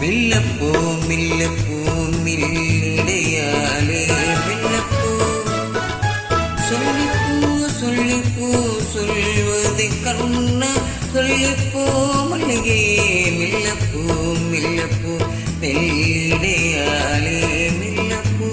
மில்லப்பூ மில்லப்பூ மில்லிடையாலே மில்லப்பூ சொல்லிப்பூ சொல்லிப்பூ சொல்வதை கண்ணா சொல்லிப்பூ மல்லிகே மில்லப்பூ மில்லப்பூ மெல்லிடையாலே மில்லப்பூ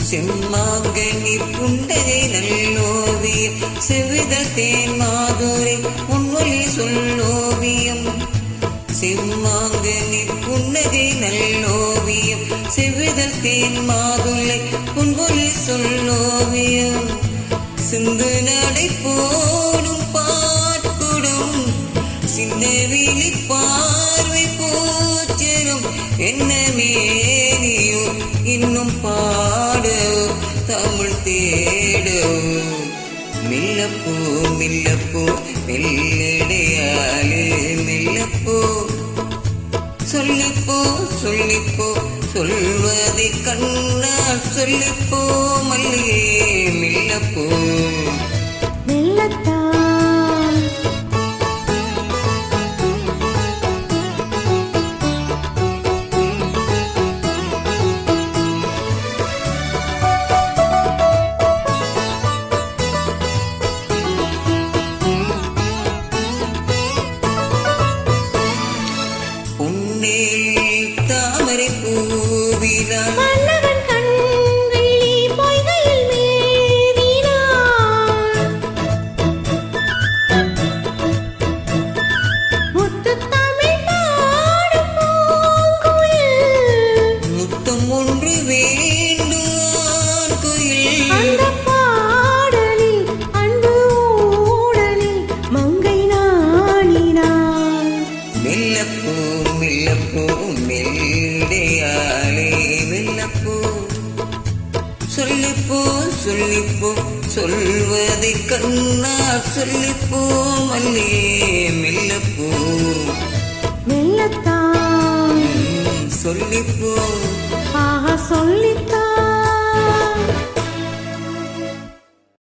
செம்மாங்கனி புண்டகை நல்லோவியம் செவிதழ் தேன் மாதுரை பொன்மொழி சொல்லோவியம் செம்மாங்கனி புன்னகை நல்லோவியம் செவிதழ் தேன் மாதுளை பொன்மொழி சொல்லோவியம் சிந்து நடை போடும் பாட்குடம் சின்னவிழி பார்வை பூச்சரம் என்ன மேனியோ இன்னும் பாடு தமிழ் தேடு மில்லப்பூ மில்லப்பூ மெல்லிடையாலே மில்லப்பூ சொல்லிப்போ சொல்லிப்போ சொல்வதை கண்ணா சொல்லிப்போ மல்லிகே மில்லப்பூ தாமரை பூவினான் மன்னவன் கண்விழி பொய்கையில் மேவினான் முத்து தமிழ் பாடும் பூங்குயில் முத்தம் ஒன்று வேண்டுவான் குயில் அந்த பாடலில் அன்பு ஊடலில் மங்கை நாணினான் மில்லப்பூ மில்லப்பூ மெல்லிடையாலே மில்லப்பூ சொல்லிப்போ சொல்லிப்போ சொல்வதை கண்ணா சொல்லிப்போ மல்லிகே மில்லப்பூ மெல்லத்தான் சொல்லிப்போ சொல்லித்தான்